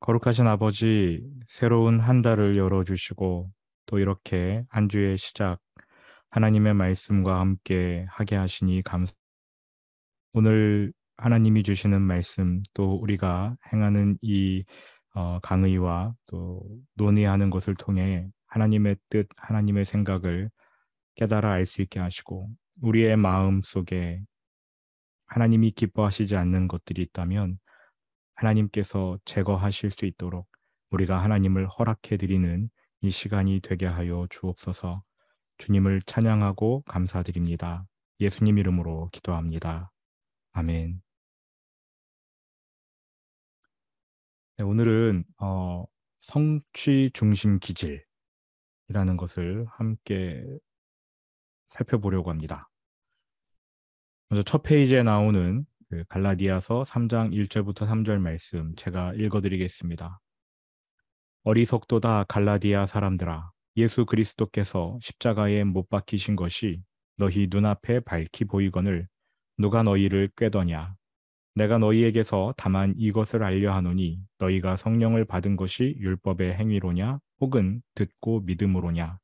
거룩하신 아버지, 새로운 한 달을 열어주시고 또 이렇게 한 주의 시작, 하나님의 말씀과 함께 하게 하시니 오늘 하나님이 주시는 말씀, 또 우리가 행하는 이 강의와 또 논의하는 것을 통해 하나님의 뜻, 하나님의 생각을 깨달아 알 수 있게 하시고, 우리의 마음 속에 하나님이 기뻐하시지 않는 것들이 있다면 하나님께서 제거하실 수 있도록 우리가 하나님을 허락해 드리는 이 시간이 되게 하여 주옵소서. 주님을 찬양하고 감사드립니다. 예수님 이름으로 기도합니다. 아멘. 네, 오늘은 성취 중심 기질이라는 것을 함께 살펴보려고 합니다. 먼저 첫 페이지에 나오는 그 갈라디아서 3장 1절부터 3절 말씀 제가 읽어드리겠습니다. 어리석도다 갈라디아 사람들아, 예수 그리스도께서 십자가에 못 박히신 것이 너희 눈앞에 밝히 보이거늘 누가 너희를 꾀더냐. 내가 너희에게서 다만 이것을 알려 하노니 너희가 성령을 받은 것이 율법의 행위로냐 혹은 듣고 믿음으로냐.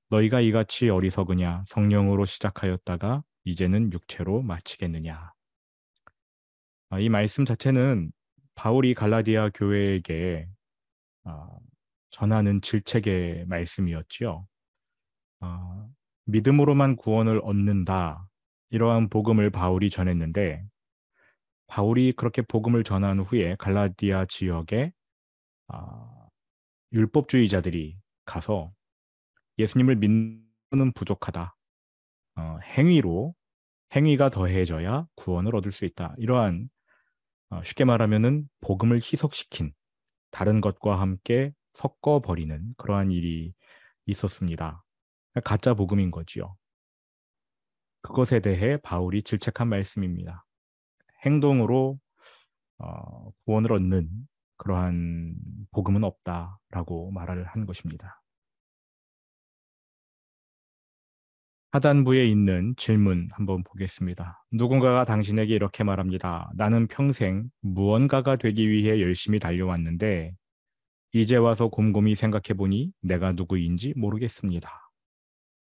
너희가 이같이 어리석으냐. 성령으로 시작하였다가 이제는 육체로 마치겠느냐. 이 말씀 자체는 바울이 갈라디아 교회에게 아, 전하는 질책의 말씀이었지요. 아, 믿음으로만 구원을 얻는다. 이러한 복음을 바울이 전했는데, 바울이 그렇게 복음을 전한 후에 갈라디아 지역에 아, 율법주의자들이 가서 예수님을 믿는 부족하다. 행위가 더해져야 구원을 얻을 수 있다. 이러한 쉽게 말하면은 복음을 희석시킨 다른 것과 함께 섞어버리는 그러한 일이 있었습니다. 가짜 복음인 거지요. 그것에 대해 바울이 질책한 말씀입니다. 행동으로 구원을 얻는 그러한 복음은 없다라고 말을 한 것입니다. 하단부에 있는 질문 한번 보겠습니다. 누군가가 당신에게 이렇게 말합니다. 나는 평생 무언가가 되기 위해 열심히 달려왔는데 이제 와서 곰곰이 생각해 보니 내가 누구인지 모르겠습니다.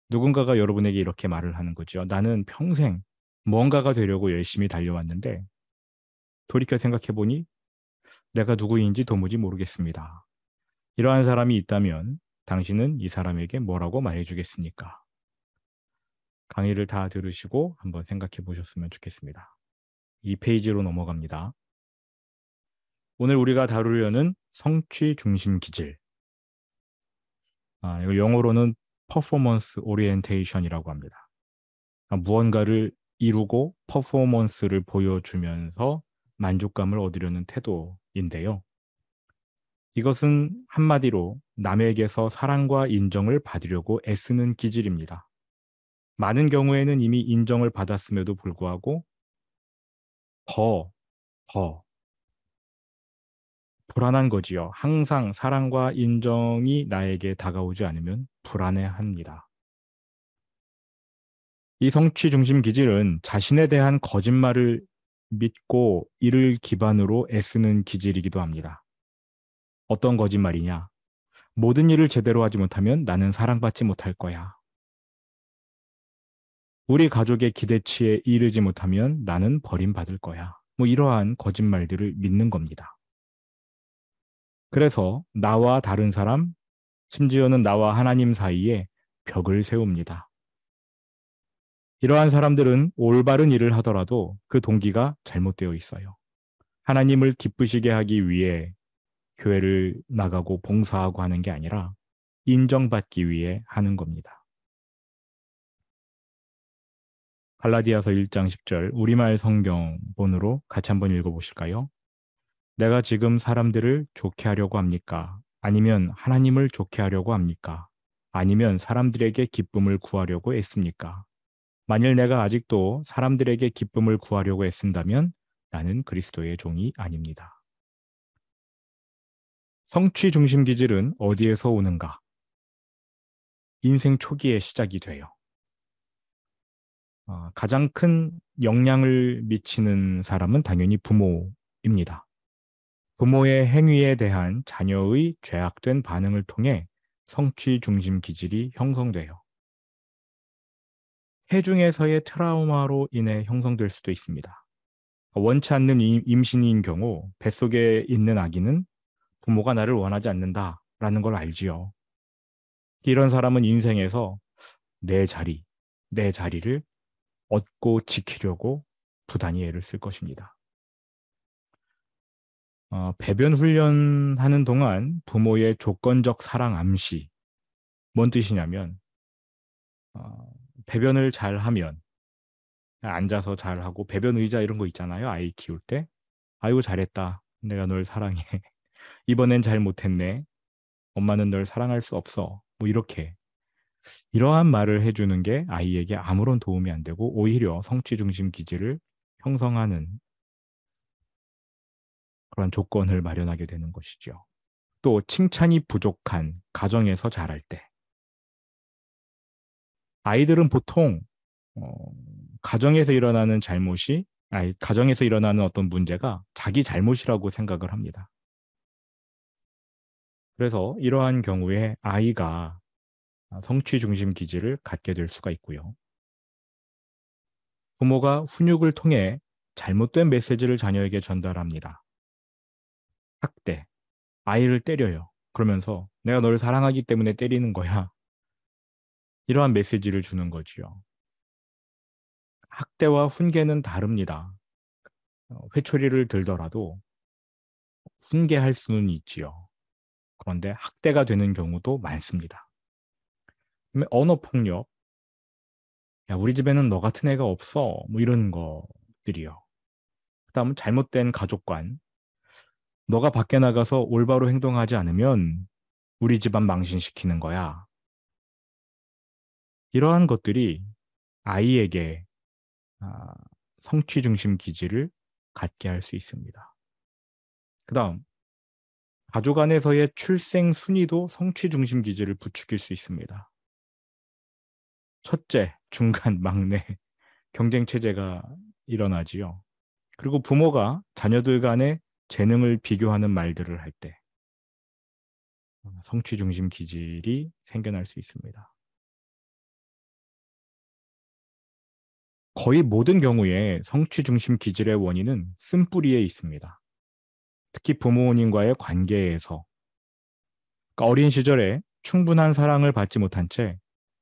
누군가가 여러분에게 이렇게 말을 하는 거죠. 나는 평생 무언가가 되려고 열심히 달려왔는데 돌이켜 생각해 보니 내가 누구인지 도무지 모르겠습니다. 이러한 사람이 있다면 당신은 이 사람에게 뭐라고 말해주겠습니까? 강의를 다 들으시고 한번 생각해 보셨으면 좋겠습니다. 이 페이지로 넘어갑니다. 오늘 우리가 다루려는 성취 중심 기질. 이거 영어로는 퍼포먼스 오리엔테이션이라고 합니다. 무언가를 이루고 퍼포먼스를 보여주면서 만족감을 얻으려는 태도인데요. 이것은 한마디로 남에게서 사랑과 인정을 받으려고 애쓰는 기질입니다. 많은 경우에는 이미 인정을 받았음에도 불구하고 더, 더 불안한 거지요. 항상 사랑과 인정이 나에게 다가오지 않으면 불안해합니다. 이 성취 중심 기질은 자신에 대한 거짓말을 믿고 이를 기반으로 애쓰는 기질이기도 합니다. 어떤 거짓말이냐? 모든 일을 제대로 하지 못하면 나는 사랑받지 못할 거야. 우리 가족의 기대치에 이르지 못하면 나는 버림받을 거야. 이러한 거짓말들을 믿는 겁니다. 그래서 나와 다른 사람, 심지어는 나와 하나님 사이에 벽을 세웁니다. 이러한 사람들은 올바른 일을 하더라도 그 동기가 잘못되어 있어요. 하나님을 기쁘시게 하기 위해 교회를 나가고 봉사하고 하는 게 아니라 인정받기 위해 하는 겁니다. 갈라디아서 1장 10절 우리말 성경본으로 같이 한번 읽어보실까요? 내가 지금 사람들을 좋게 하려고 합니까? 아니면 하나님을 좋게 하려고 합니까? 아니면 사람들에게 기쁨을 구하려고 애씁니까? 만일 내가 아직도 사람들에게 기쁨을 구하려고 애쓴다면 나는 그리스도의 종이 아닙니다. 성취 중심 기질은 어디에서 오는가? 인생 초기에 시작이 돼요. 가장 큰 영향을 미치는 사람은 당연히 부모입니다. 부모의 행위에 대한 자녀의 죄악된 반응을 통해 성취 중심 기질이 형성돼요. 태중에서의 트라우마로 인해 형성될 수도 있습니다. 원치 않는 임신인 경우 뱃속에 있는 아기는 부모가 나를 원하지 않는다라는 걸 알지요. 이런 사람은 인생에서 내 자리, 내 자리를 얻고 지키려고 부단히 애를 쓸 것입니다. 배변 훈련하는 동안 부모의 조건적 사랑 암시, 뭔 뜻이냐면, 어, 배변을 잘 하면, 앉아서 잘 하고, 배변 의자 이런 거 있잖아요. 아이 키울 때. 아이고, 잘했다. 내가 널 사랑해. 이번엔 잘 못했네. 엄마는 널 사랑할 수 없어. 뭐 이렇게. 이러한 말을 해주는 게 아이에게 아무런 도움이 안 되고, 오히려 성취 중심 기질을 형성하는 그런 조건을 마련하게 되는 것이죠. 또 칭찬이 부족한 가정에서 자랄 때 아이들은 보통 어, 가정에서 일어나는 잘못이 가정에서 일어나는 어떤 문제가 자기 잘못이라고 생각을 합니다. 그래서 이러한 경우에 아이가 성취 중심 기질을 갖게 될 수가 있고요. 부모가 훈육을 통해 잘못된 메시지를 자녀에게 전달합니다. 학대, 아이를 때려요. 그러면서 내가 너를 사랑하기 때문에 때리는 거야. 이러한 메시지를 주는 거지요. 학대와 훈계는 다릅니다. 회초리를 들더라도 훈계할 수는 있지요. 그런데 학대가 되는 경우도 많습니다. 언어폭력, 야, 우리 집에는 너 같은 애가 없어. 뭐 이런 것들이요. 그다음은 잘못된 가족관, 너가 밖에 나가서 올바로 행동하지 않으면 우리 집안 망신시키는 거야. 이러한 것들이 아이에게 아, 성취 중심 기질을 갖게 할 수 있습니다. 그다음 가족 안에서의 출생 순위도 성취 중심 기질을 부추길 수 있습니다. 첫째, 중간, 막내 경쟁 체제가 일어나지요. 그리고 부모가 자녀들 간의 재능을 비교하는 말들을 할 때 성취 중심 기질이 생겨날 수 있습니다. 거의 모든 경우에 성취 중심 기질의 원인은 쓴뿌리에 있습니다. 특히 부모님과의 관계에서 그러니까 어린 시절에 충분한 사랑을 받지 못한 채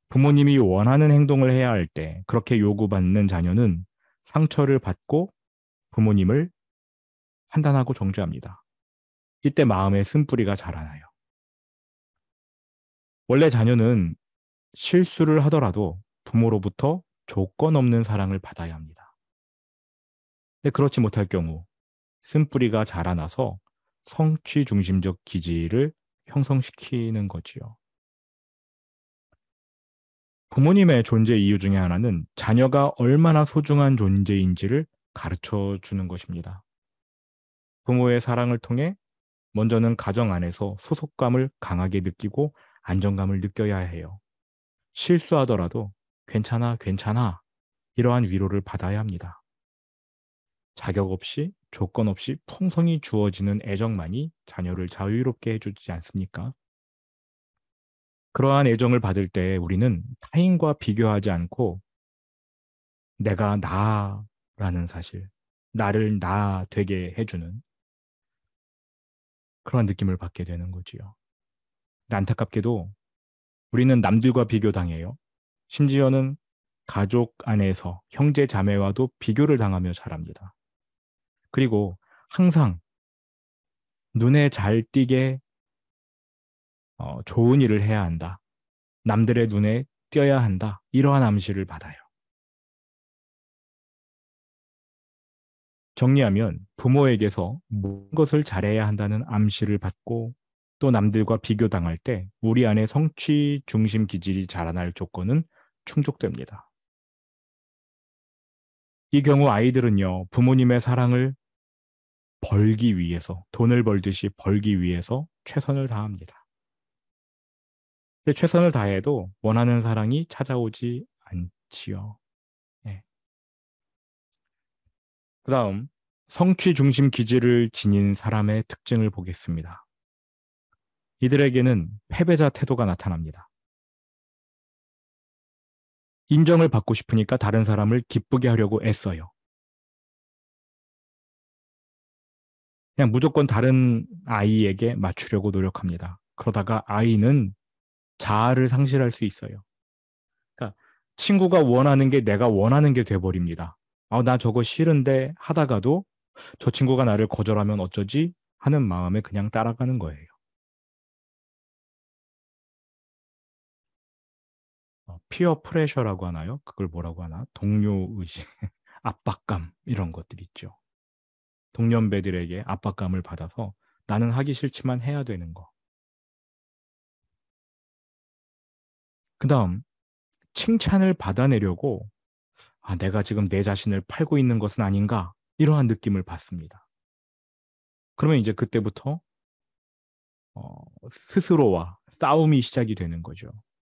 부모님이 원하는 행동을 해야 할 때 그렇게 요구받는 자녀는 상처를 받고 부모님을 판단하고 정죄합니다. 이때 마음에 쓴뿌리가 자라나요. 원래 자녀는 실수를 하더라도 부모로부터 조건 없는 사랑을 받아야 합니다. 근데 그렇지 못할 경우 쓴뿌리가 자라나서 성취 중심적 기질을 형성시키는 거지요. 부모님의 존재 이유 중에 하나는 자녀가 얼마나 소중한 존재인지를 가르쳐 주는 것입니다. 부모의 사랑을 통해 먼저는 가정 안에서 소속감을 강하게 느끼고 안정감을 느껴야 해요. 실수하더라도 괜찮아, 괜찮아. 이러한 위로를 받아야 합니다. 자격 없이, 조건 없이 풍성이 주어지는 애정만이 자녀를 자유롭게 해주지 않습니까? 그러한 애정을 받을 때 우리는 타인과 비교하지 않고 내가 나라는 사실, 나를 나 되게 해주는 그런 느낌을 받게 되는 거지요. 안타깝게도 우리는 남들과 비교당해요. 심지어는 가족 안에서 형제 자매와도 비교를 당하며 자랍니다. 그리고 항상 눈에 잘 띄게 좋은 일을 해야 한다. 남들의 눈에 띄어야 한다. 이러한 암시를 받아요. 정리하면 부모에게서 모든 것을 잘해야 한다는 암시를 받고 또 남들과 비교당할 때 우리 안에 성취 중심 기질이 자라날 조건은 충족됩니다. 이 경우 아이들은요, 부모님의 사랑을 벌기 위해서, 돈을 벌듯이 벌기 위해서 최선을 다합니다. 근데 최선을 다해도 원하는 사랑이 찾아오지 않지요. 네. 그 다음, 성취 중심 기질을 지닌 사람의 특징을 보겠습니다. 이들에게는 패배자 태도가 나타납니다. 인정을 받고 싶으니까 다른 사람을 기쁘게 하려고 애써요. 그냥 무조건 다른 아이에게 맞추려고 노력합니다. 그러다가 아이는 자아를 상실할 수 있어요. 그러니까 친구가 원하는 게 내가 원하는 게 돼버립니다. 나 저거 싫은데 하다가도 저 친구가 나를 거절하면 어쩌지? 하는 마음에 그냥 따라가는 거예요. 피어 프레셔라고 하나요? 그걸 뭐라고 하나? 동료 의식, 압박감 이런 것들 있죠. 동년배들에게 압박감을 받아서 나는 하기 싫지만 해야 되는 거. 그다음 칭찬을 받아내려고 내가 지금 내 자신을 팔고 있는 것은 아닌가 이러한 느낌을 받습니다. 그러면 이제 그때부터 어, 스스로와 싸움이 시작이 되는 거죠.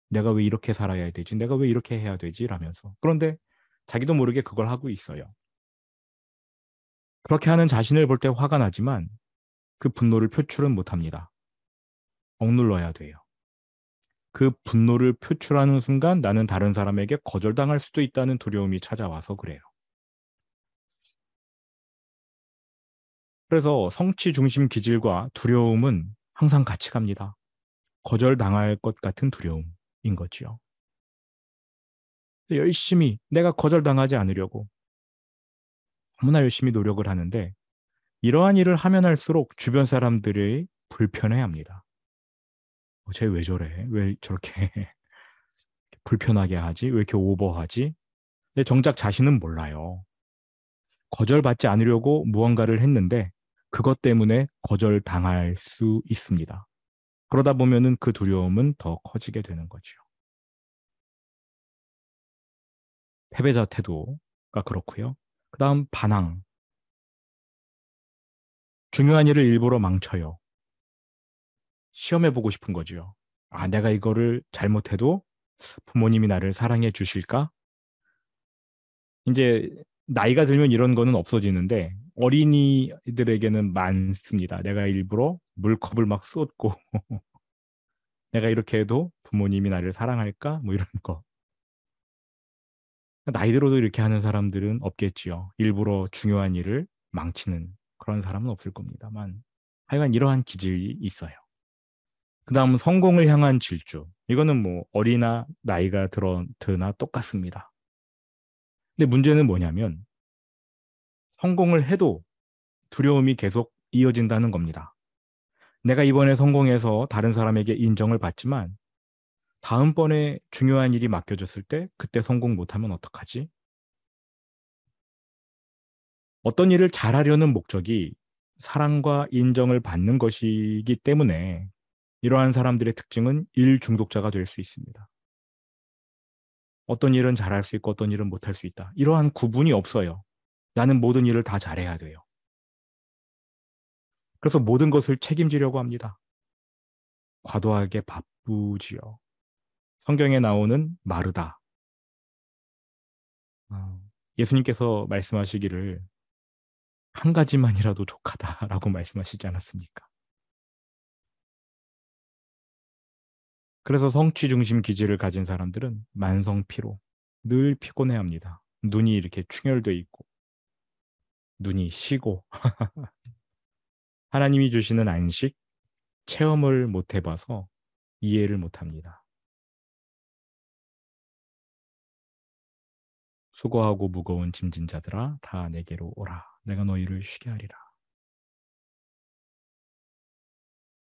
내가 왜 이렇게 살아야 되지? 내가 왜 이렇게 해야 되지? 라면서. 그런데 자기도 모르게 그걸 하고 있어요. 그렇게 하는 자신을 볼 때 화가 나지만 그 분노를 표출은 못합니다. 억눌러야 돼요. 그 분노를 표출하는 순간 나는 다른 사람에게 거절당할 수도 있다는 두려움이 찾아와서 그래요. 그래서 성취 중심 기질과 두려움은 항상 같이 갑니다. 거절당할 것 같은 두려움인 거지요. 열심히 내가 거절당하지 않으려고 너무나 열심히 노력을 하는데 이러한 일을 하면 할수록 주변 사람들이 불편해합니다. 쟤 왜 저래? 왜 저렇게 불편하게 하지? 왜 이렇게 오버하지? 근데 정작 자신은 몰라요. 거절받지 않으려고 무언가를 했는데 그것 때문에 거절당할 수 있습니다. 그러다 보면은 그 두려움은 더 커지게 되는 거죠. 패배자 태도가 그렇고요. 그 다음 반항. 중요한 일을 일부러 망쳐요. 시험해보고 싶은 거죠. 내가 이거를 잘못해도 부모님이 나를 사랑해 주실까? 이제 나이가 들면 이런 거는 없어지는데 어린이들에게는 많습니다. 내가 일부러 물컵을 막 쏟고 내가 이렇게 해도 부모님이 나를 사랑할까? 뭐 이런 거. 나이 들어도 이렇게 하는 사람들은 없겠지요. 일부러 중요한 일을 망치는 그런 사람은 없을 겁니다만 하여간 이러한 기질이 있어요. 그 다음 성공을 향한 질주. 이거는 뭐 어리나 나이가 드나 똑같습니다. 근데 문제는 뭐냐면 성공을 해도 두려움이 계속 이어진다는 겁니다. 내가 이번에 성공해서 다른 사람에게 인정을 받지만 다음번에 중요한 일이 맡겨졌을 때 그때 성공 못하면 어떡하지? 어떤 일을 잘하려는 목적이 사랑과 인정을 받는 것이기 때문에 이러한 사람들의 특징은 일 중독자가 될 수 있습니다. 어떤 일은 잘할 수 있고 어떤 일은 못할 수 있다. 이러한 구분이 없어요. 나는 모든 일을 다 잘해야 돼요. 그래서 모든 것을 책임지려고 합니다. 과도하게 바쁘지요. 성경에 나오는 마르다. 예수님께서 말씀하시기를 한 가지만이라도 족하다라고 말씀하시지 않았습니까? 그래서 성취 중심 기질을 가진 사람들은 만성 피로, 늘 피곤해합니다. 눈이 이렇게 충혈돼 있고, 눈이 쉬고, 하나님이 주시는 안식, 체험을 못 해봐서 이해를 못 합니다. 수고하고 무거운 짐진 자들아, 다 내게로 오라. 내가 너희를 쉬게 하리라.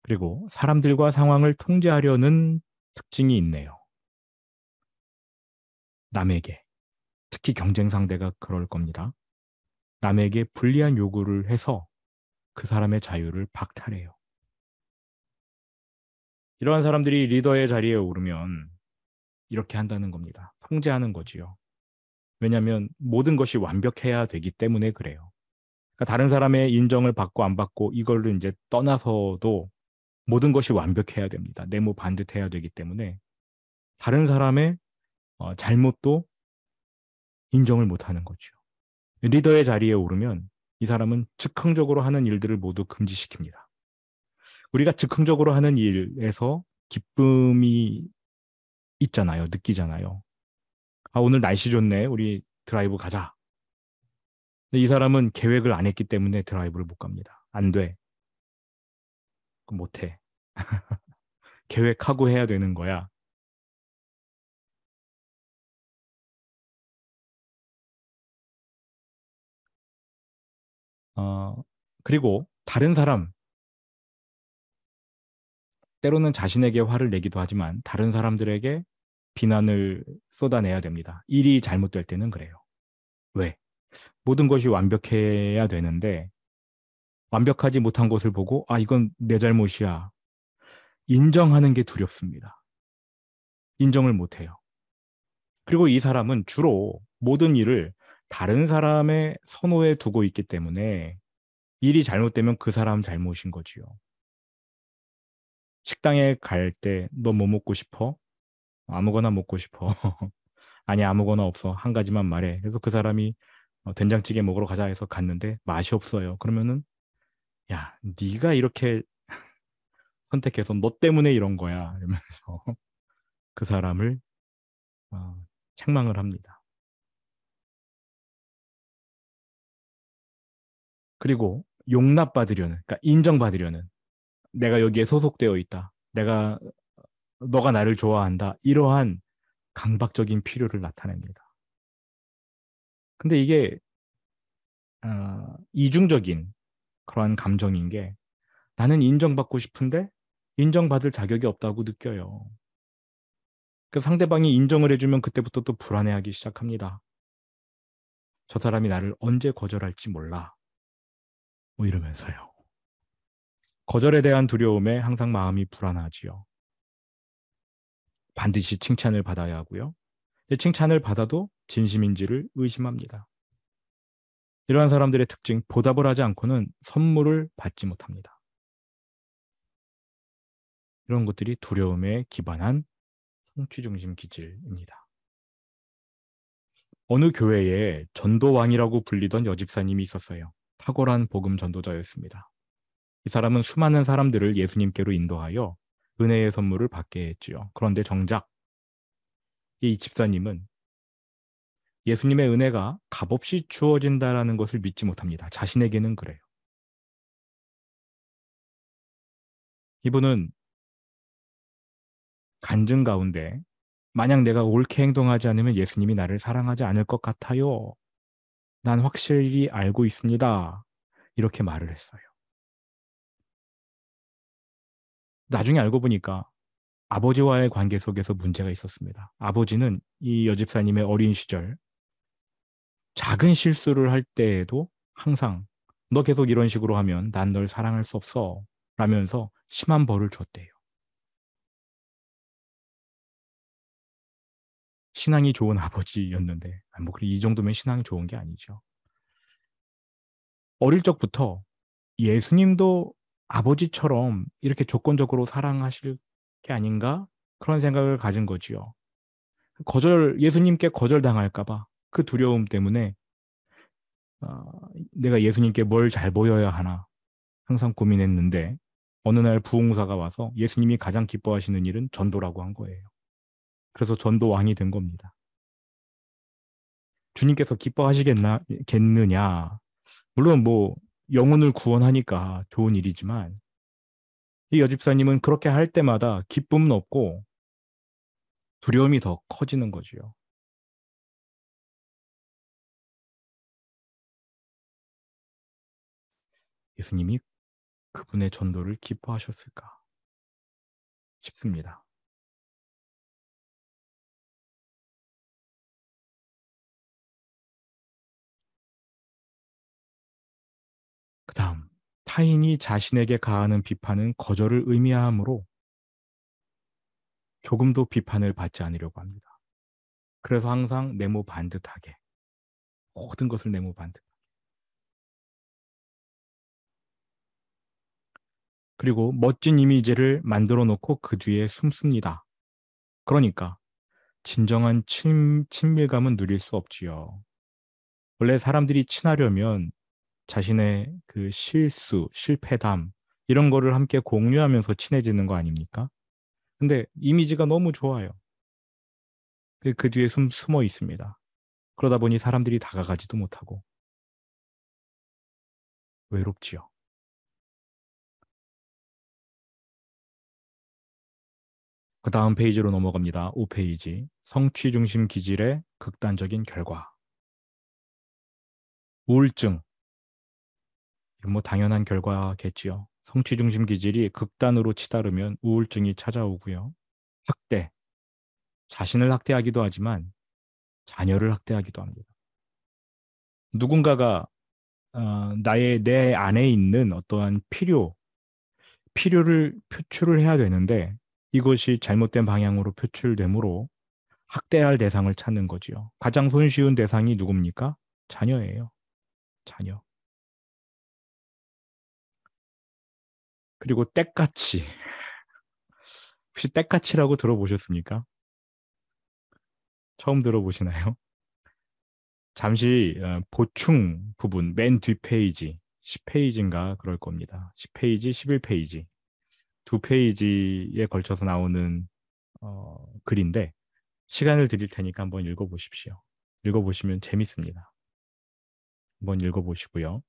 그리고 사람들과 상황을 통제하려는 특징이 있네요. 남에게, 특히 경쟁 상대가 그럴 겁니다. 남에게 불리한 요구를 해서 그 사람의 자유를 박탈해요. 이러한 사람들이 리더의 자리에 오르면 이렇게 한다는 겁니다. 통제하는 거지요. 왜냐하면 모든 것이 완벽해야 되기 때문에 그래요. 그러니까 다른 사람의 인정을 받고 안 받고 이거를 이제 떠나서도 모든 것이 완벽해야 됩니다. 네모 반듯해야 되기 때문에 다른 사람의 잘못도 인정을 못 하는 거죠. 리더의 자리에 오르면 이 사람은 즉흥적으로 하는 일들을 모두 금지시킵니다. 우리가 즉흥적으로 하는 일에서 기쁨이 있잖아요. 느끼잖아요. 아, 오늘 날씨 좋네. 우리 드라이브 가자. 근데 이 사람은 계획을 안 했기 때문에 드라이브를 못 갑니다. 안 돼. 그럼 못 해. 계획하고 해야 되는 거야. 어, 그리고 다른 사람, 때로는 자신에게 화를 내기도 하지만 다른 사람들에게 비난을 쏟아내야 됩니다. 일이 잘못될 때는 그래요. 왜? 모든 것이 완벽해야 되는데 완벽하지 못한 것을 보고 아, 이건 내 잘못이야. 인정하는 게 두렵습니다. 인정을 못 해요. 그리고 이 사람은 주로 모든 일을 다른 사람의 선호에 두고 있기 때문에 일이 잘못되면 그 사람 잘못인 거지요. 식당에 갈 때 너 뭐 먹고 싶어? 아무거나 먹고 싶어. 아니, 아무거나 없어. 한 가지만 말해. 그래서 그 사람이 된장찌개 먹으러 가자 해서 갔는데 맛이 없어요. 그러면은 야, 네가 이렇게 선택해서 너 때문에 이런 거야. 이러면서 그 사람을 책망을 합니다. 그리고 용납받으려는, 그러니까 인정받으려는 내가 여기에 소속되어 있다. 너가 나를 좋아한다. 이러한 강박적인 필요를 나타냅니다. 근데 이게 이중적인 그러한 감정인 게 나는 인정받고 싶은데 인정받을 자격이 없다고 느껴요. 그 상대방이 인정을 해주면 그때부터 또 불안해하기 시작합니다. 저 사람이 나를 언제 거절할지 몰라. 뭐 이러면서요. 거절에 대한 두려움에 항상 마음이 불안하지요. 반드시 칭찬을 받아야 하고요. 칭찬을 받아도 진심인지를 의심합니다. 이러한 사람들의 특징, 보답을 하지 않고는 선물을 받지 못합니다. 이런 것들이 두려움에 기반한 성취 중심 기질입니다. 어느 교회에 전도왕이라고 불리던 여집사님이 있었어요. 탁월한 복음 전도자였습니다. 이 사람은 수많은 사람들을 예수님께로 인도하여 은혜의 선물을 받게 했지요. 그런데 정작 이 집사님은 예수님의 은혜가 값없이 주어진다라는 것을 믿지 못합니다. 자신에게는 그래요. 이분은 간증 가운데 만약 내가 옳게 행동하지 않으면 예수님이 나를 사랑하지 않을 것 같아요. 난 확실히 알고 있습니다. 이렇게 말을 했어요. 나중에 알고 보니까 아버지와의 관계 속에서 문제가 있었습니다. 아버지는 이 여집사님의 어린 시절 작은 실수를 할 때에도 항상 너 계속 이런 식으로 하면 난 널 사랑할 수 없어 라면서 심한 벌을 줬대요. 신앙이 좋은 아버지였는데 뭐이 정도면 신앙이 좋은 게 아니죠. 어릴 적부터 예수님도 아버지처럼 이렇게 조건적으로 사랑하실 게 아닌가? 그런 생각을 가진 거지요. 예수님께 거절당할까 봐 그 두려움 때문에 어, 내가 예수님께 뭘 잘 보여야 하나 항상 고민했는데 어느 날 부흥사가 와서 예수님이 가장 기뻐하시는 일은 전도라고 한 거예요. 그래서 전도 왕이 된 겁니다. 주님께서 기뻐하시겠느냐? 물론 뭐 영혼을 구원하니까 좋은 일이지만 이 여집사님은 그렇게 할 때마다 기쁨은 없고 두려움이 더 커지는 거지요. 예수님이 그분의 전도를 기뻐하셨을까 싶습니다. 그 다음, 타인이 자신에게 가하는 비판은 거절을 의미하므로 조금도 비판을 받지 않으려고 합니다. 그래서 항상 네모 반듯하게, 모든 것을 네모 반듯. 그리고 멋진 이미지를 만들어 놓고 그 뒤에 숨습니다. 그러니까 진정한 친밀감은 누릴 수 없지요. 원래 사람들이 친하려면 자신의 그 실수, 실패담, 이런 거를 함께 공유하면서 친해지는 거 아닙니까? 근데 이미지가 너무 좋아요. 그 뒤에 숨어 있습니다. 그러다 보니 사람들이 다가가지도 못하고 외롭지요. 그 다음 페이지로 넘어갑니다. 5페이지. 성취 중심 기질의 극단적인 결과. 우울증. 이건 뭐 당연한 결과겠지요. 성취 중심 기질이 극단으로 치달으면 우울증이 찾아오고요. 학대. 자신을 학대하기도 하지만 자녀를 학대하기도 합니다. 누군가가 내 안에 있는 어떠한 필요를 표출을 해야 되는데 이것이 잘못된 방향으로 표출되므로 학대할 대상을 찾는 거지요. 가장 손쉬운 대상이 누굽니까? 자녀예요. 자녀. 그리고 떼까치. 혹시 떼까치라고 들어보셨습니까? 처음 들어보시나요? 잠시 보충 부분 맨 뒷페이지 10페이지인가 그럴 겁니다. 10페이지, 11페이지 두 페이지에 걸쳐서 나오는 글인데 시간을 드릴 테니까 한번 읽어보십시오. 읽어보시면 재밌습니다. 한번 읽어보시고요.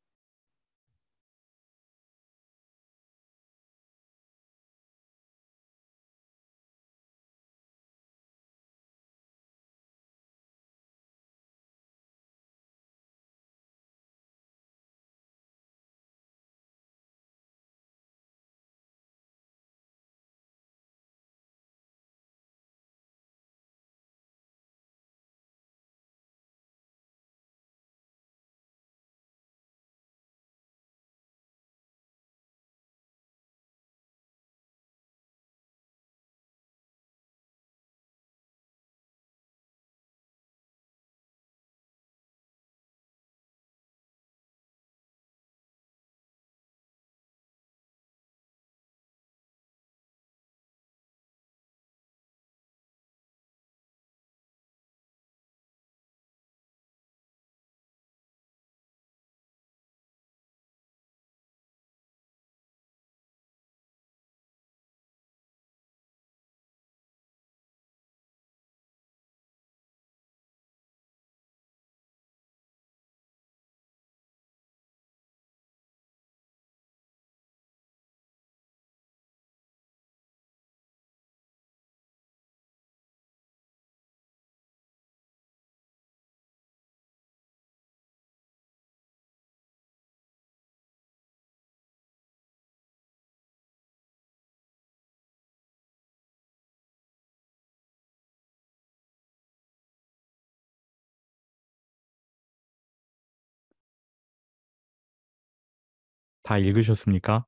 다 읽으셨습니까?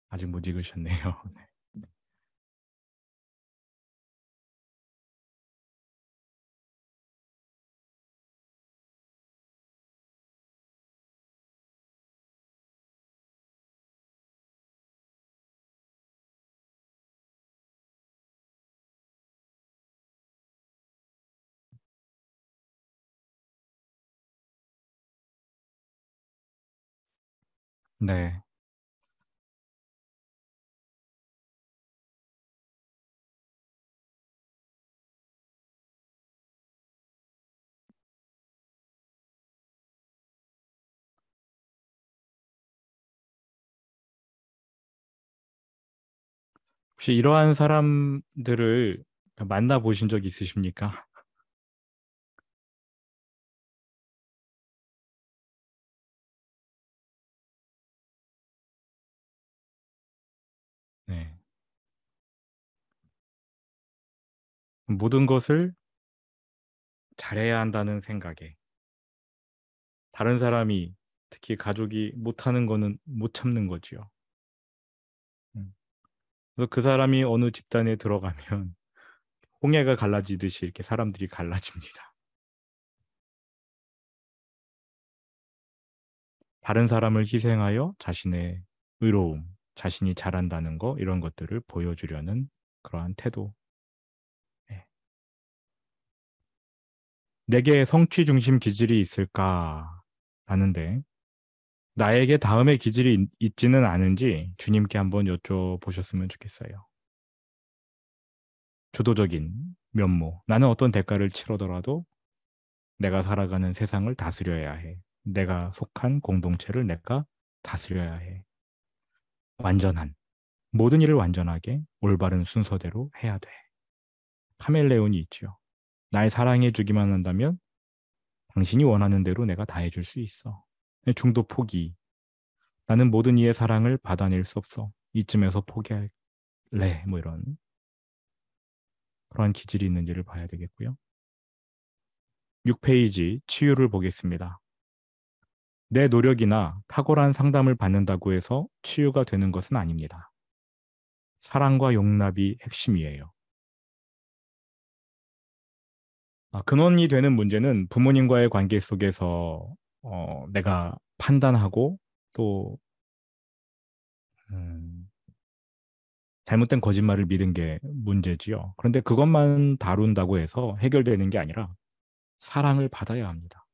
아직 못 읽으셨네요. 네. 혹시 이러한 사람들을 만나보신 적 있으십니까? 네. 모든 것을 잘해야 한다는 생각에 다른 사람이 특히 가족이 못하는 거는 못 참는 거지요. 음. 그래서 그 사람이 어느 집단에 들어가면 홍해가 갈라지듯이 이렇게 사람들이 갈라집니다. 다른 사람을 희생하여 자신의 의로움, 자신이 잘한다는 거 이런 것들을 보여주려는 그러한 태도. 네. 내게 성취 중심 기질이 있을까? 라는데 나에게 다음의 기질이 있지는 않은지 주님께 한번 여쭤보셨으면 좋겠어요. 주도적인 면모. 나는 어떤 대가를 치르더라도 내가 살아가는 세상을 다스려야 해. 내가 속한 공동체를 내가 다스려야 해. 완전한. 모든 일을 완전하게 올바른 순서대로 해야 돼. 카멜레온이 있지요. 날 사랑해 주기만 한다면 당신이 원하는 대로 내가 다 해줄 수 있어. 중도 포기. 나는 모든 이의 사랑을 받아낼 수 없어. 이쯤에서 포기할래. 뭐 이런 그러한 기질이 있는지를 봐야 되겠고요. 6페이지 치유를 보겠습니다. 내 노력이나 탁월한 상담을 받는다고 해서 치유가 되는 것은 아닙니다. 사랑과 용납이 핵심이에요. 근원이 되는 문제는 부모님과의 관계 속에서 내가 판단하고 또 음, 잘못된 거짓말을 믿은 게 문제지요. 그런데 그것만 다룬다고 해서 해결되는 게 아니라 사랑을 받아야 합니다.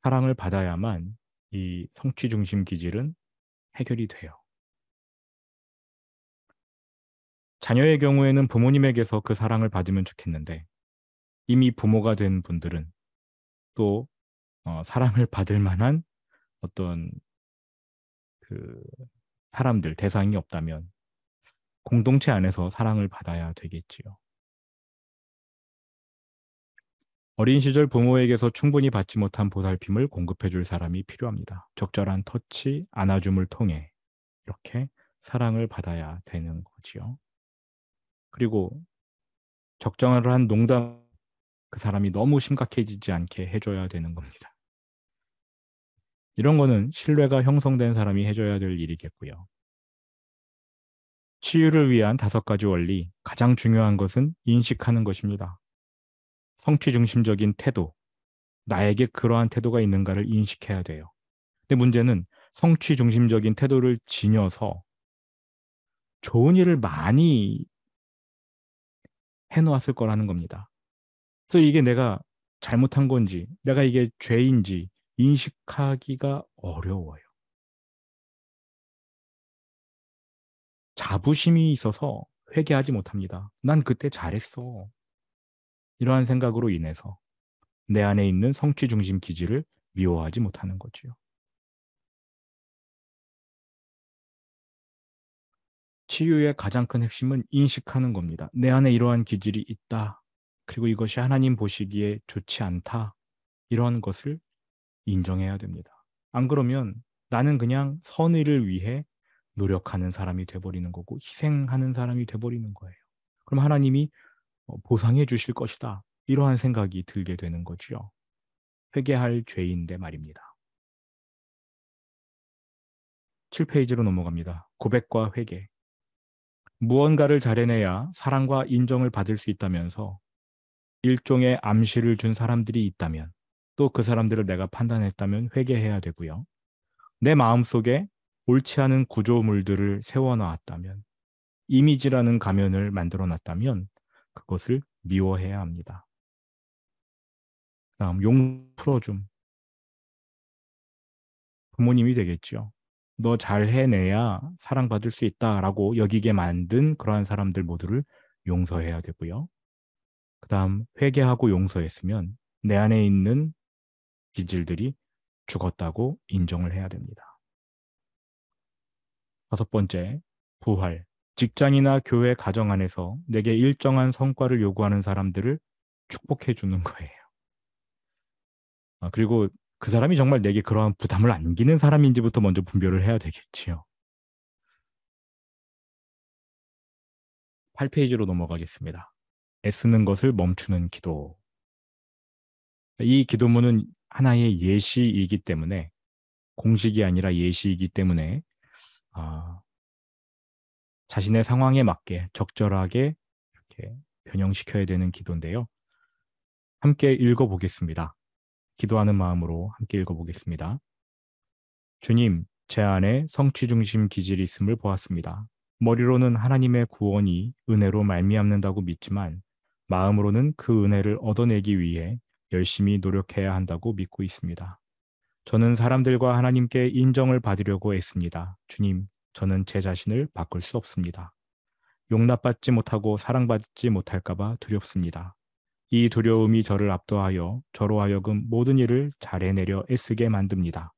사랑을 받아야만 이 성취 중심 기질은 해결이 돼요. 자녀의 경우에는 부모님에게서 그 사랑을 받으면 좋겠는데 이미 부모가 된 분들은 또 사랑을 받을 만한 어떤 그 사람들, 대상이 없다면 공동체 안에서 사랑을 받아야 되겠지요. 어린 시절 부모에게서 충분히 받지 못한 보살핌을 공급해 줄 사람이 필요합니다. 적절한 터치, 안아줌을 통해 이렇게 사랑을 받아야 되는 거지요. 그리고 적정한 농담, 그 사람이 너무 심각해지지 않게 해줘야 되는 겁니다. 이런 거는 신뢰가 형성된 사람이 해줘야 될 일이겠고요. 치유를 위한 5가지 원리, 가장 중요한 것은 인식하는 것입니다. 성취 중심적인 태도, 나에게 그러한 태도가 있는가를 인식해야 돼요. 근데 문제는 성취 중심적인 태도를 지녀서 좋은 일을 많이 해놓았을 거라는 겁니다. 그래서 이게 내가 잘못한 건지, 내가 이게 죄인지 인식하기가 어려워요. 자부심이 있어서 회개하지 못합니다. 난 그때 잘했어. 이러한 생각으로 인해서 내 안에 있는 성취 중심 기질을 미워하지 못하는 거지요. 치유의 가장 큰 핵심은 인식하는 겁니다. 내 안에 이러한 기질이 있다. 그리고 이것이 하나님 보시기에 좋지 않다. 이런 것을 인정해야 됩니다. 안 그러면 나는 그냥 선의를 위해 노력하는 사람이 돼버리는 거고 희생하는 사람이 돼버리는 거예요. 그럼 하나님이 보상해 주실 것이다. 이러한 생각이 들게 되는 거지요. 회개할 죄인데 말입니다. 7페이지로 넘어갑니다. 고백과 회개. 무언가를 잘해내야 사랑과 인정을 받을 수 있다면서 일종의 암시를 준 사람들이 있다면 또 그 사람들을 내가 판단했다면 회개해야 되고요. 내 마음속에 옳지 않은 구조물들을 세워놨다면 이미지라는 가면을 만들어 놨다면 그것을 미워해야 합니다. 다음 용 풀어줌. 부모님이 되겠죠. 너 잘 해내야 사랑받을 수 있다라고 여기게 만든 그러한 사람들 모두를 용서해야 되고요. 그다음 회개하고 용서했으면 내 안에 있는 기질들이 죽었다고 인정을 해야 됩니다. 5번째, 부활. 직장이나 교회 가정 안에서 내게 일정한 성과를 요구하는 사람들을 축복해 주는 거예요. 그리고 그 사람이 정말 내게 그러한 부담을 안기는 사람인지부터 먼저 분별을 해야 되겠지요. 8페이지로 넘어가겠습니다. 애쓰는 것을 멈추는 기도. 이 기도문은 하나의 예시이기 때문에 공식이 아니라 예시이기 때문에 아, 자신의 상황에 맞게 적절하게 이렇게 변형시켜야 되는 기도인데요. 함께 읽어보겠습니다. 기도하는 마음으로 함께 읽어보겠습니다. 주님, 제 안에 성취 중심 기질이 있음을 보았습니다. 머리로는 하나님의 구원이 은혜로 말미암는다고 믿지만 마음으로는 그 은혜를 얻어내기 위해 열심히 노력해야 한다고 믿고 있습니다. 저는 사람들과 하나님께 인정을 받으려고 애씁니다. 주님, 저는 제 자신을 바꿀 수 없습니다. 용납받지 못하고 사랑받지 못할까봐 두렵습니다. 이 두려움이 저를 압도하여 저로 하여금 모든 일을 잘 해내려 애쓰게 만듭니다.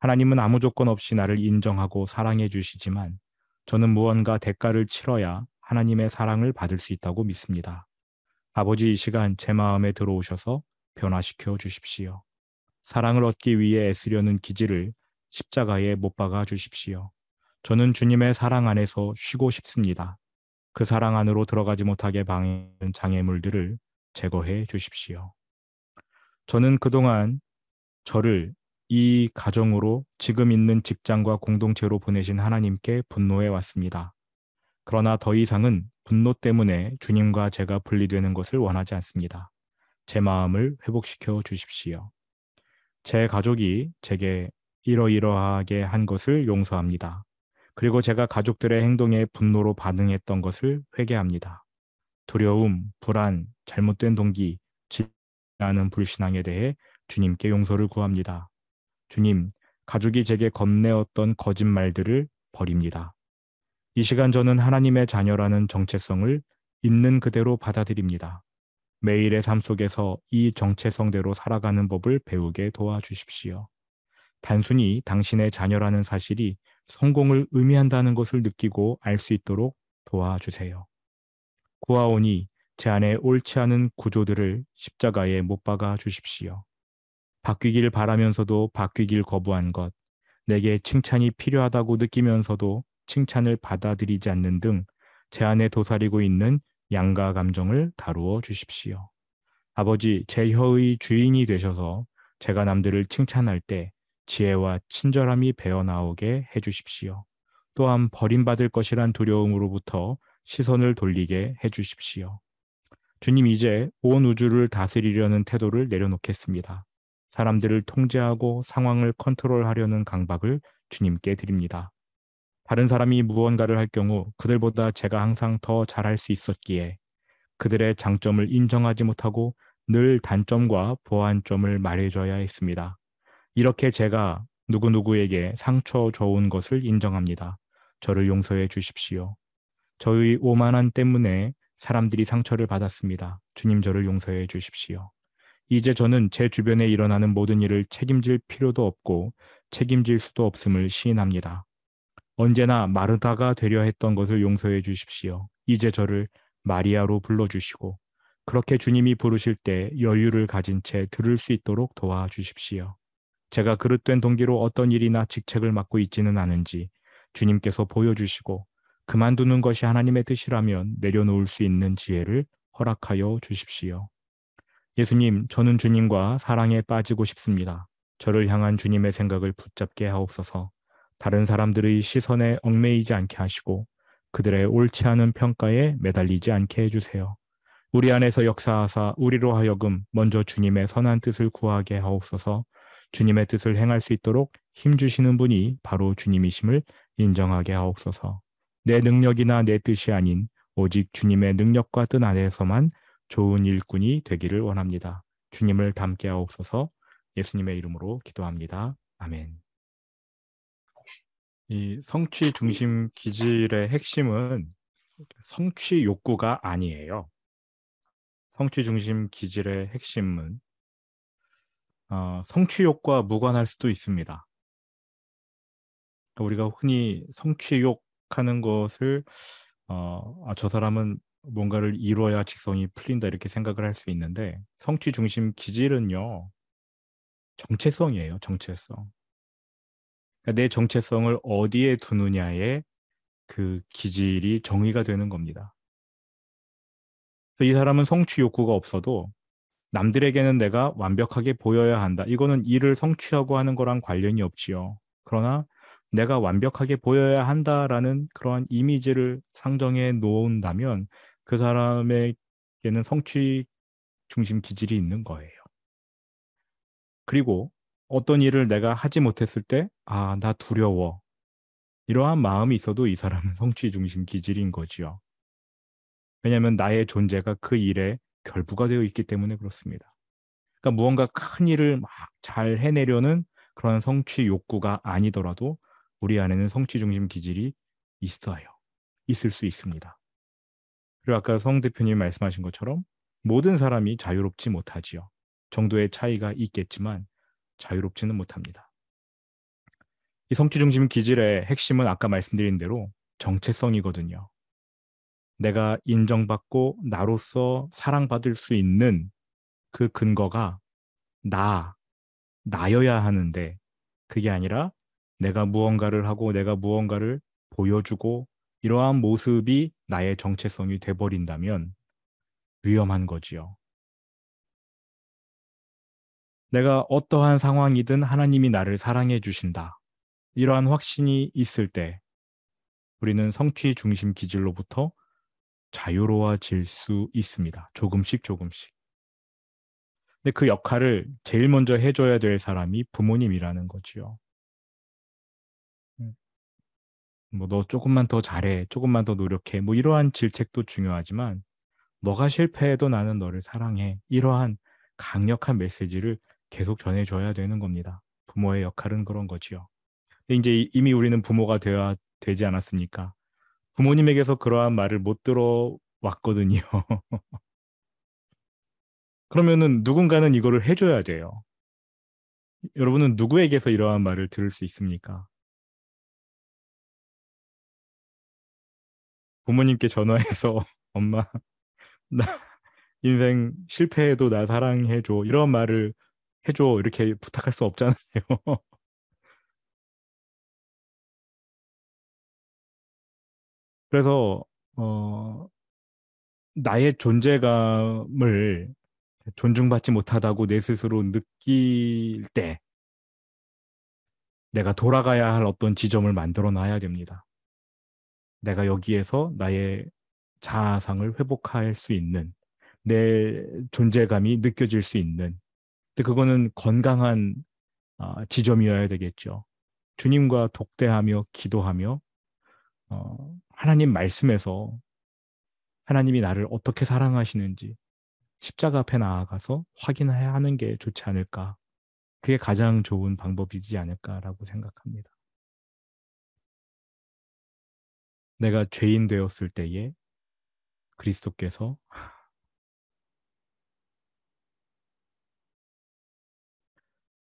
하나님은 아무 조건 없이 나를 인정하고 사랑해 주시지만 저는 무언가 대가를 치러야 하나님의 사랑을 받을 수 있다고 믿습니다. 아버지, 이 시간 제 마음에 들어오셔서 변화시켜 주십시오. 사랑을 얻기 위해 애쓰려는 기질을 십자가에 못 박아 주십시오. 저는 주님의 사랑 안에서 쉬고 싶습니다. 그 사랑 안으로 들어가지 못하게 방해하는 장애물들을 제거해 주십시오. 저는 그동안 저를 이 가정으로 지금 있는 직장과 공동체로 보내신 하나님께 분노해 왔습니다. 그러나 더 이상은 분노 때문에 주님과 제가 분리되는 것을 원하지 않습니다. 제 마음을 회복시켜 주십시오. 제 가족이 제게 이러이러하게 한 것을 용서합니다. 그리고 제가 가족들의 행동에 분노로 반응했던 것을 회개합니다. 두려움, 불안, 잘못된 동기, 지나는 불신앙에 대해 주님께 용서를 구합니다. 주님, 가족이 제게 건네었던 거짓말들을 버립니다. 이 시간 저는 하나님의 자녀라는 정체성을 있는 그대로 받아들입니다. 매일의 삶 속에서 이 정체성대로 살아가는 법을 배우게 도와주십시오. 단순히 당신의 자녀라는 사실이 성공을 의미한다는 것을 느끼고 알 수 있도록 도와주세요. 구하오니 제 안에 옳지 않은 구조들을 십자가에 못 박아 주십시오. 바뀌길 바라면서도 바뀌길 거부한 것, 내게 칭찬이 필요하다고 느끼면서도 칭찬을 받아들이지 않는 등 제 안에 도사리고 있는 양가 감정을 다루어 주십시오. 아버지, 제 혀의 주인이 되셔서 제가 남들을 칭찬할 때 지혜와 친절함이 배어나오게 해주십시오. 또한 버림받을 것이란 두려움으로부터 시선을 돌리게 해주십시오. 주님, 이제 온 우주를 다스리려는 태도를 내려놓겠습니다. 사람들을 통제하고 상황을 컨트롤하려는 강박을 주님께 드립니다. 다른 사람이 무언가를 할 경우 그들보다 제가 항상 더 잘할 수 있었기에 그들의 장점을 인정하지 못하고 늘 단점과 보완점을 말해줘야 했습니다. 이렇게 제가 누구누구에게 상처 줘온 것을 인정합니다. 저를 용서해 주십시오. 저의 오만함 때문에 사람들이 상처를 받았습니다. 주님, 저를 용서해 주십시오. 이제 저는 제 주변에 일어나는 모든 일을 책임질 필요도 없고 책임질 수도 없음을 시인합니다. 언제나 마르다가 되려 했던 것을 용서해 주십시오. 이제 저를 마리아로 불러주시고 그렇게 주님이 부르실 때 여유를 가진 채 들을 수 있도록 도와주십시오. 제가 그릇된 동기로 어떤 일이나 직책을 맡고 있지는 않은지 주님께서 보여주시고 그만두는 것이 하나님의 뜻이라면 내려놓을 수 있는 지혜를 허락하여 주십시오. 예수님, 저는 주님과 사랑에 빠지고 싶습니다. 저를 향한 주님의 생각을 붙잡게 하옵소서. 다른 사람들의 시선에 얽매이지 않게 하시고 그들의 옳지 않은 평가에 매달리지 않게 해주세요. 우리 안에서 역사하사 우리로 하여금 먼저 주님의 선한 뜻을 구하게 하옵소서. 주님의 뜻을 행할 수 있도록 힘주시는 분이 바로 주님이심을 인정하게 하옵소서. 내 능력이나 내 뜻이 아닌 오직 주님의 능력과 뜻 안에서만 좋은 일꾼이 되기를 원합니다. 주님을 닮게 하옵소서. 예수님의 이름으로 기도합니다. 아멘. 이 성취 중심 기질의 핵심은 성취 욕구가 아니에요. 성취 중심 기질의 핵심은 성취 욕구와 무관할 수도 있습니다. 우리가 흔히 성취욕하는 것을 저 사람은 뭔가를 이루어야 직성이 풀린다 이렇게 생각을 할 수 있는데 성취 중심 기질은요 정체성이에요. 정체성. 그러니까 내 정체성을 어디에 두느냐에 그 기질이 정의가 되는 겁니다. 이 사람은 성취 욕구가 없어도 남들에게는 내가 완벽하게 보여야 한다. 이거는 일을 성취하고 하는 거랑 관련이 없지요. 그러나 내가 완벽하게 보여야 한다라는 그러한 이미지를 상정해 놓은다면 그 사람에게는 성취 중심 기질이 있는 거예요. 그리고 어떤 일을 내가 하지 못했을 때, 나 두려워. 이러한 마음이 있어도 이 사람은 성취 중심 기질인 거지요. 왜냐하면 나의 존재가 그 일에 결부가 되어 있기 때문에 그렇습니다. 그러니까 무언가 큰 일을 막 잘 해내려는 그런 성취 욕구가 아니더라도 우리 안에는 성취 중심 기질이 있어요. 있을 수 있습니다. 그리고 아까 성 대표님 말씀하신 것처럼 모든 사람이 자유롭지 못하지요. 정도의 차이가 있겠지만 자유롭지는 못합니다. 이 성취 중심 기질의 핵심은 아까 말씀드린 대로 정체성이거든요. 내가 인정받고 나로서 사랑받을 수 있는 그 근거가 나, 나여야 하는데 그게 아니라 내가 무언가를 하고 내가 무언가를 보여주고 이러한 모습이 나의 정체성이 돼버린다면 위험한 거지요. 내가 어떠한 상황이든 하나님이 나를 사랑해 주신다. 이러한 확신이 있을 때 우리는 성취 중심 기질로부터 자유로워질 수 있습니다. 조금씩 조금씩. 근데 그 역할을 제일 먼저 해줘야 될 사람이 부모님이라는 거지요. 뭐 너 조금만 더 잘해, 조금만 더 노력해, 뭐 이러한 질책도 중요하지만 너가 실패해도 나는 너를 사랑해. 이러한 강력한 메시지를 계속 전해줘야 되는 겁니다. 부모의 역할은 그런 거지요. 근데 이제 이미 우리는 부모가 되어야 되지 않았습니까? 부모님에게서 그러한 말을 못 들어왔거든요. 그러면은 누군가는 이거를 해줘야 돼요. 여러분은 누구에게서 이러한 말을 들을 수 있습니까? 부모님께 전화해서 엄마, 나 인생 실패해도 나 사랑해줘. 이런 말을 해줘. 이렇게 부탁할 수 없잖아요. 그래서, 어, 나의 존재감을 존중받지 못하다고 내 스스로 느낄 때 내가 돌아가야 할 어떤 지점을 만들어 놔야 됩니다. 내가 여기에서 나의 자아상을 회복할 수 있는 내 존재감이 느껴질 수 있는 근데 그거는 건강한 지점이어야 되겠죠. 주님과 독대하며 기도하며 하나님 말씀에서 하나님이 나를 어떻게 사랑하시는지 십자가 앞에 나아가서 확인해야 하는 게 좋지 않을까. 그게 가장 좋은 방법이지 않을까라고 생각합니다. 내가 죄인 되었을 때에 그리스도께서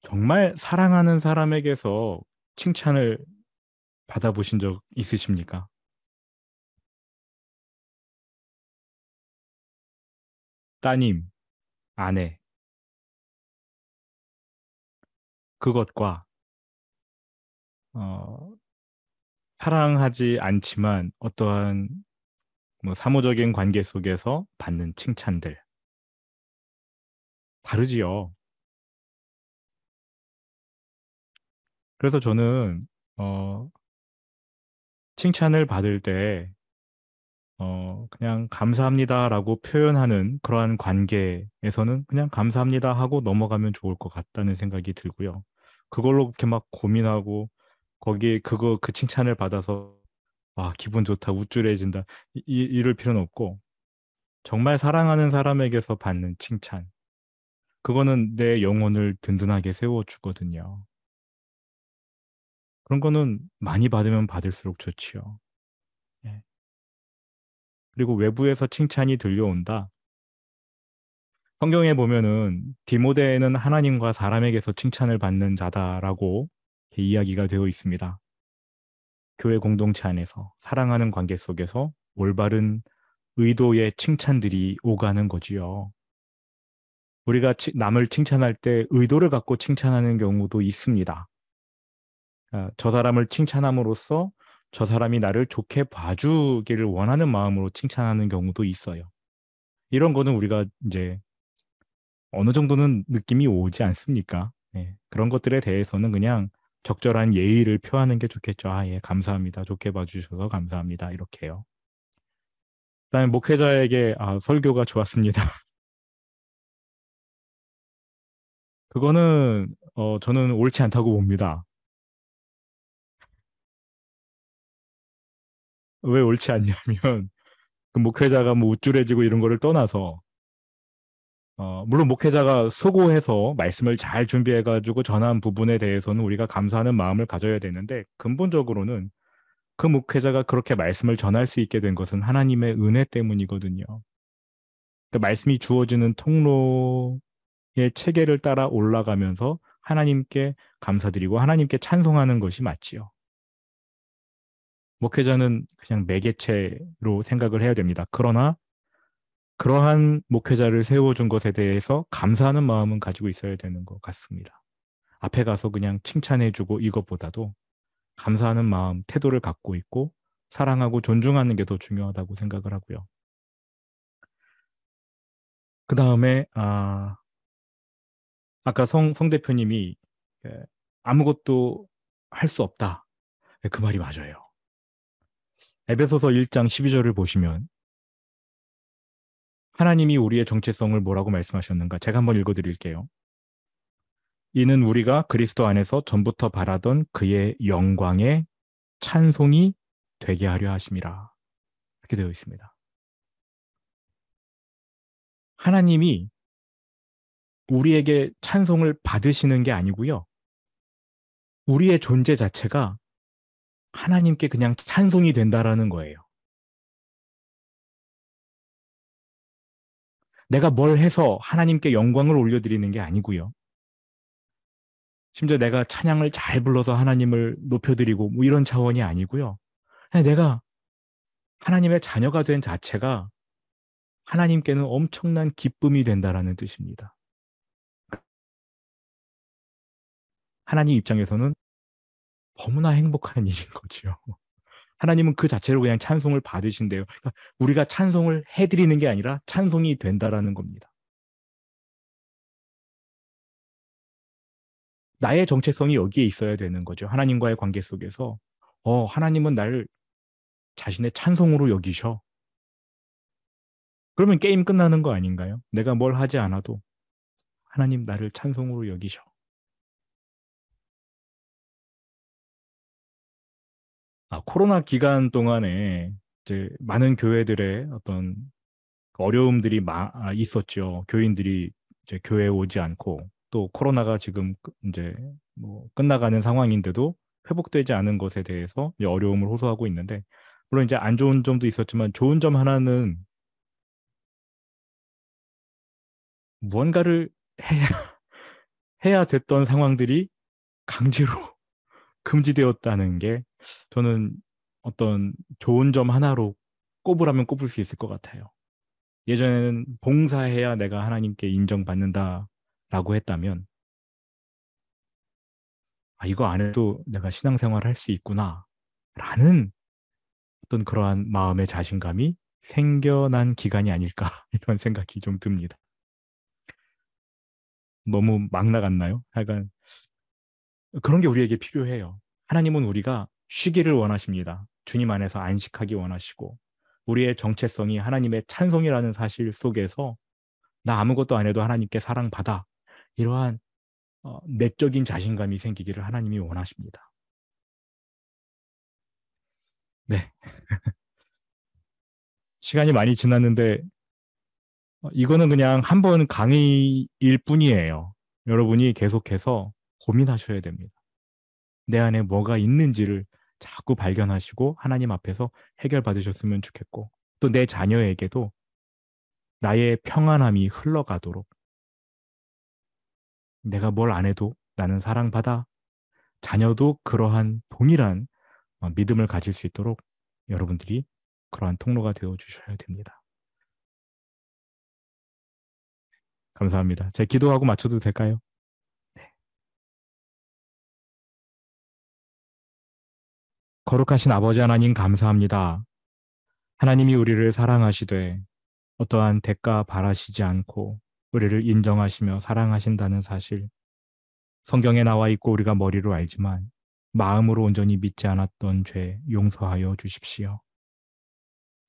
정말 사랑하는 사람에게서 칭찬을 받아보신 적 있으십니까? 따님, 아내, 그것과 어, 사랑하지 않지만 어떠한 뭐 사무적인 관계 속에서 받는 칭찬들 다르지요. 그래서 저는 어, 칭찬을 받을 때 그냥 감사합니다라고 표현하는 그러한 관계에서는 그냥 감사합니다 하고 넘어가면 좋을 것 같다는 생각이 들고요. 그걸로 그렇게 막 고민하고 거기에 그 칭찬을 받아서 기분 좋다, 우쭐해진다 이럴 필요는 없고 정말 사랑하는 사람에게서 받는 칭찬 그거는 내 영혼을 든든하게 세워주거든요. 그런 거는 많이 받으면 받을수록 좋지요. 예. 그리고 외부에서 칭찬이 들려온다. 성경에 보면은 디모데는 하나님과 사람에게서 칭찬을 받는 자다라고 이렇게 이야기가 되어 있습니다. 교회 공동체 안에서 사랑하는 관계 속에서 올바른 의도의 칭찬들이 오가는 거지요. 우리가 남을 칭찬할 때 의도를 갖고 칭찬하는 경우도 있습니다. 저 사람을 칭찬함으로써 저 사람이 나를 좋게 봐주기를 원하는 마음으로 칭찬하는 경우도 있어요. 이런 거는 우리가 이제 어느 정도는 느낌이 오지 않습니까? 예, 그런 것들에 대해서는 그냥 적절한 예의를 표하는 게 좋겠죠. 예, 감사합니다. 좋게 봐주셔서 감사합니다. 이렇게요. 그다음에 목회자에게 설교가 좋았습니다. 그거는 저는 옳지 않다고 봅니다. 왜 옳지 않냐면 그 목회자가 뭐 우쭐해지고 이런 거를 떠나서 물론 목회자가 수고해서 말씀을 잘 준비해가지고 전한 부분에 대해서는 우리가 감사하는 마음을 가져야 되는데 근본적으로는 그 목회자가 그렇게 말씀을 전할 수 있게 된 것은 하나님의 은혜 때문이거든요. 그 말씀이 주어지는 통로의 체계를 따라 올라가면서 하나님께 감사드리고 하나님께 찬송하는 것이 맞지요. 목회자는 그냥 매개체로 생각을 해야 됩니다. 그러나 그러한 목회자를 세워준 것에 대해서 감사하는 마음은 가지고 있어야 되는 것 같습니다. 앞에 가서 그냥 칭찬해주고 이것보다도 감사하는 마음, 태도를 갖고 있고 사랑하고 존중하는 게 더 중요하다고 생각을 하고요. 그 다음에 아까 성 대표님이 예, 아무것도 할 수 없다. 예, 그 말이 맞아요. 에베소서 1장 12절을 보시면 하나님이 우리의 정체성을 뭐라고 말씀하셨는가? 제가 한번 읽어드릴게요. 이는 우리가 그리스도 안에서 전부터 바라던 그의 영광의 찬송이 되게 하려 하심이라. 이렇게 되어 있습니다. 하나님이 우리에게 찬송을 받으시는 게 아니고요. 우리의 존재 자체가 하나님께 그냥 찬송이 된다라는 거예요. 내가 뭘 해서 하나님께 영광을 올려드리는 게 아니고요. 심지어 내가 찬양을 잘 불러서 하나님을 높여드리고 뭐 이런 차원이 아니고요. 그냥 내가 하나님의 자녀가 된 자체가 하나님께는 엄청난 기쁨이 된다라는 뜻입니다. 하나님 입장에서는 너무나 행복한 일인 거죠. 하나님은 그 자체로 그냥 찬송을 받으신대요. 그러니까 우리가 찬송을 해드리는 게 아니라 찬송이 된다라는 겁니다. 나의 정체성이 여기에 있어야 되는 거죠. 하나님과의 관계 속에서. 하나님은 나를 자신의 찬송으로 여기셔. 그러면 게임 끝나는 거 아닌가요? 내가 뭘 하지 않아도 하나님 나를 찬송으로 여기셔. 코로나 기간 동안에 이제 많은 교회들의 어떤 어려움들이 있었죠. 교인들이 이제 교회에 오지 않고 또 코로나가 지금 이제 뭐 끝나가는 상황인데도 회복되지 않은 것에 대해서 이제 어려움을 호소하고 있는데 물론 이제 안 좋은 점도 있었지만 좋은 점 하나는 무언가를 해야, 해야 됐던 상황들이 강제로 금지되었다는 게 저는 어떤 좋은 점 하나로 꼽으라면 꼽을 수 있을 것 같아요. 예전에는 봉사해야 내가 하나님께 인정받는다라고 했다면, 이거 안 해도 내가 신앙생활을 할 수 있구나. 라는 어떤 그러한 마음의 자신감이 생겨난 기간이 아닐까, 이런 생각이 좀 듭니다. 너무 막 나갔나요? 하여간 그런 게 우리에게 필요해요. 하나님은 우리가 쉬기를 원하십니다. 주님 안에서 안식하기 원하시고, 우리의 정체성이 하나님의 찬송이라는 사실 속에서 나 아무것도 안 해도 하나님께 사랑받아. 이러한 내적인 자신감이 생기기를 하나님이 원하십니다. 네. 시간이 많이 지났는데, 이거는 그냥 한 번 강의일 뿐이에요. 여러분이 계속해서 고민하셔야 됩니다. 내 안에 뭐가 있는지를 자꾸 발견하시고 하나님 앞에서 해결받으셨으면 좋겠고, 또 내 자녀에게도 나의 평안함이 흘러가도록 내가 뭘 안 해도 나는 사랑받아. 자녀도 그러한 동일한 믿음을 가질 수 있도록 여러분들이 그러한 통로가 되어 주셔야 됩니다. 감사합니다. 제가 기도하고 마쳐도 될까요? 네. 거룩하신 아버지 하나님 감사합니다. 하나님이 우리를 사랑하시되 어떠한 대가 바라시지 않고 우리를 인정하시며 사랑하신다는 사실, 성경에 나와 있고 우리가 머리로 알지만 마음으로 온전히 믿지 않았던 죄 용서하여 주십시오.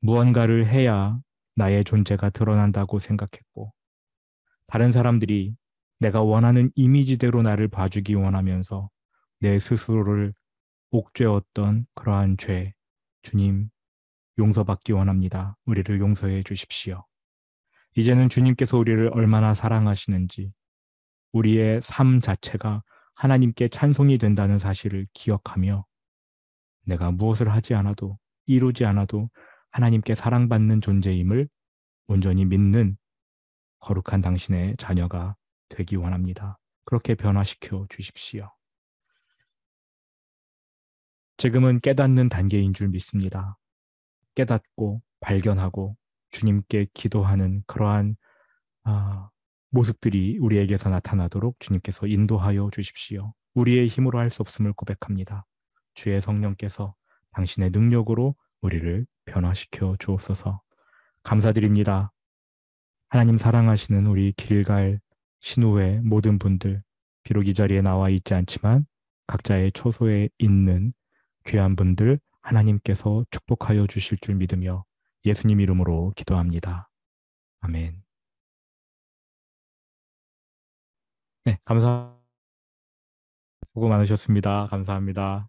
무언가를 해야 나의 존재가 드러난다고 생각했고, 다른 사람들이 내가 원하는 이미지대로 나를 봐주기 원하면서 내 스스로를 옥죄었던 그러한 죄, 주님, 용서받기 원합니다. 우리를 용서해 주십시오. 이제는 주님께서 우리를 얼마나 사랑하시는지, 우리의 삶 자체가 하나님께 찬송이 된다는 사실을 기억하며 내가 무엇을 하지 않아도, 이루지 않아도 하나님께 사랑받는 존재임을 온전히 믿는 거룩한 당신의 자녀가 되기 원합니다. 그렇게 변화시켜 주십시오. 지금은 깨닫는 단계인 줄 믿습니다. 깨닫고 발견하고 주님께 기도하는 그러한 모습들이 우리에게서 나타나도록 주님께서 인도하여 주십시오. 우리의 힘으로 할 수 없음을 고백합니다. 주의 성령께서 당신의 능력으로 우리를 변화시켜 주옵소서. 감사드립니다. 하나님 사랑하시는 우리 길갈 신우회 모든 분들, 비록 이 자리에 나와 있지 않지만 각자의 처소에 있는 귀한 분들 하나님께서 축복하여 주실 줄 믿으며 예수님 이름으로 기도합니다. 아멘. 네, 수고 많으셨습니다. 감사합니다.